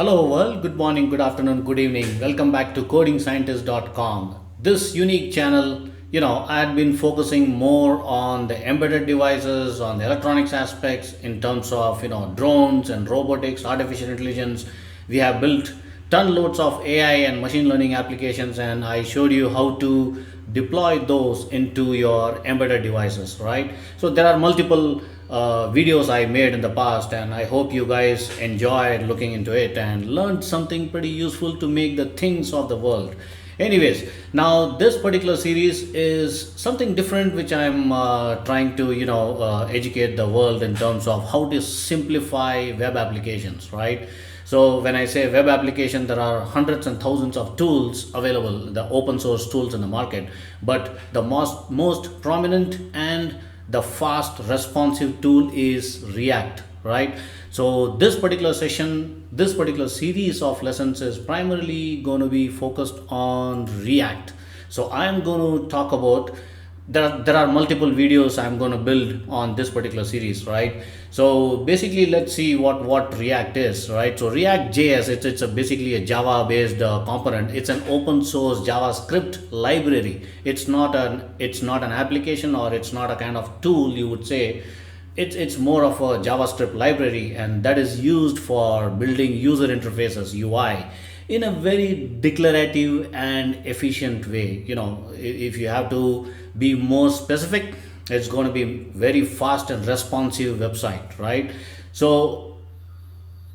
Hello world, good morning, good afternoon, good evening. Welcome back to codingscientist.com. This unique channel, I had been focusing more on the embedded devices, on the electronics aspects in terms of, drones and robotics, artificial intelligence. We have built ton loads of AI and machine learning applications, and I showed you how to deploy those into your embedded devices, right? So there are multiple videos I made in the past, and I hope you guys enjoyed looking into it and learned something pretty useful to make the things of the world. Anyways, now this particular series is something different, which I'm trying to educate the world in terms of how to simplify web applications, right? So when I say web application, there are hundreds and thousands of tools available, the open source tools in the market, but the most prominent and the fast responsive tool is React, right? So this particular session, this particular series of lessons is primarily going to be focused on React. So I'm going to talk about, there are multiple videos I'm going to build on this particular series, right? So basically, let's see what React is, right? So React JS, basically a Java based component. It's an open source JavaScript library. It's not an application, or it's not a kind of tool, you would say. It's more of a JavaScript library, and that is used for building user interfaces, UI, in a very declarative and efficient way. If you have to be more specific, it's going to be very fast and responsive website, right? So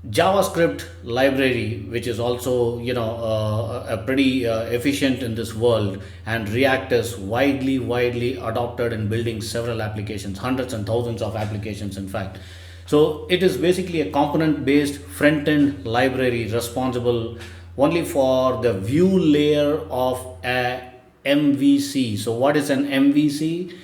JavaScript library, which is also a pretty efficient in this world, and React is widely adopted in building several applications, hundreds and thousands of applications, in fact. So it is basically a component-based front-end library responsible only for the view layer of a MVC. So what is an MVC?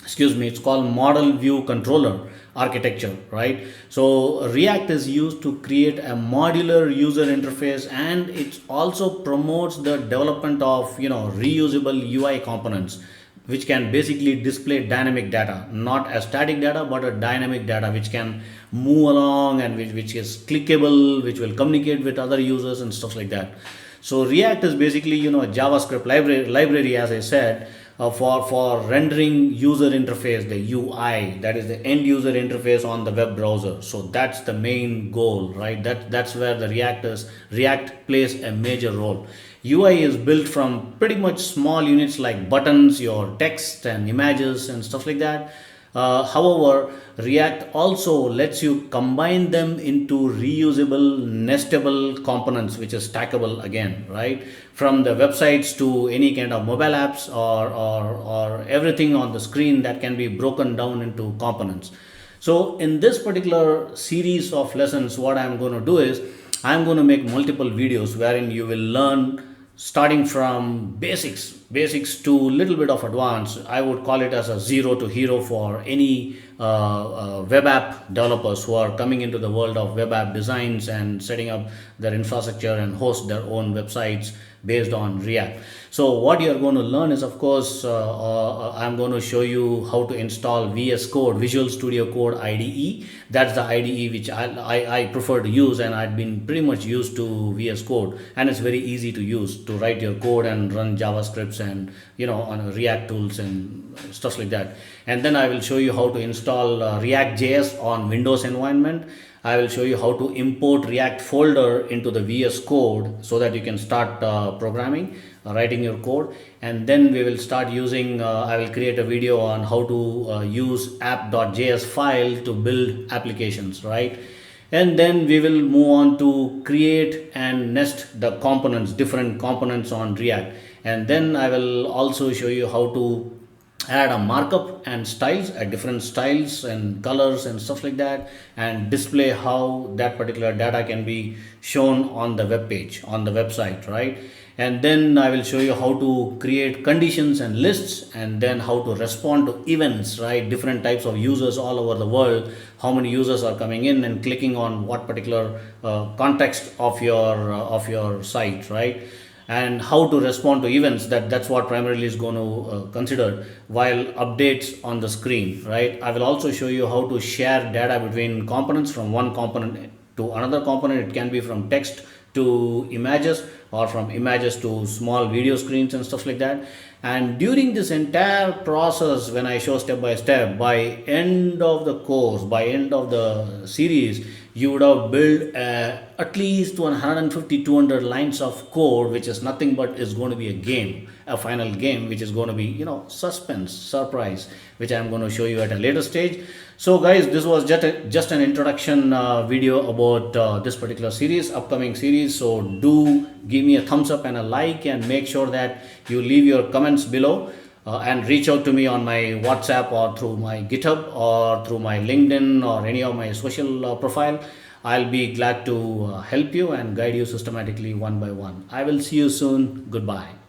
Excuse me, it's called model view controller architecture, right? So React is used to create a modular user interface, and it also promotes the development of reusable UI components, which can basically display dynamic data, not a static data but a dynamic data, which can move along, and which is clickable, which will communicate with other users and stuff like that. So React is basically a JavaScript library, as I said, for rendering user interface, the UI, that is the end user interface on the web browser. So that's the main goal, right? That's where the React plays a major role. UI is built from pretty much small units like buttons, your text and images and stuff like that. However, React also lets you combine them into reusable, nestable components, which is stackable again, right? From the websites to any kind of mobile apps, or everything on the screen that can be broken down into components. So in this particular series of lessons, what I'm going to do is I'm going to make multiple videos wherein you will learn starting from basics to little bit of advanced. I would call it as a zero to hero for any web app developers who are coming into the world of web app designs and setting up their infrastructure and host their own websites based on React. So what you're going to learn is, of course, I'm going to show you how to install VS Code, Visual Studio Code IDE. That's the IDE which I prefer to use, and I've been pretty much used to VS Code, and it's very easy to use to write your code and run JavaScripts and on React tools and stuff like that. And then I will show you how to install React JS on Windows environment. I will show you how to import React folder into the VS Code so that you can start programming, writing your code. And then we will start using, I will create a video on how to use app.js file to build applications, right? And then we will move on to create and nest the components, different components on React. And then I will also show you how to add a markup and styles, different styles and colors and stuff like that, and display how that particular data can be shown on the web page, on the website, right? And then I will show you how to create conditions and lists, and then how to respond to events, right? Different types of users all over the world, how many users are coming in and clicking on what particular context of your site, right? And how to respond to events. That's what primarily is going to consider while updates on the screen, right? I will also show you how to share data between components from one component to another component. It can be from text to images, or from images to small video screens and stuff like that. And during this entire process, when I show step by step, by end of the course, by end of the series, you would have built at least 150 200 lines of code, which is nothing but is going to be a game, a final game, which is going to be, suspense, surprise, which I'm going to show you at a later stage. So guys, this was just an introduction video about this particular series, upcoming series. So do give me a thumbs up and a like, and make sure that you leave your comments below, and reach out to me on my WhatsApp, or through my GitHub, or through my LinkedIn, or any of my social profile. I'll be glad to help you and guide you systematically one by one. I will see you soon. Goodbye.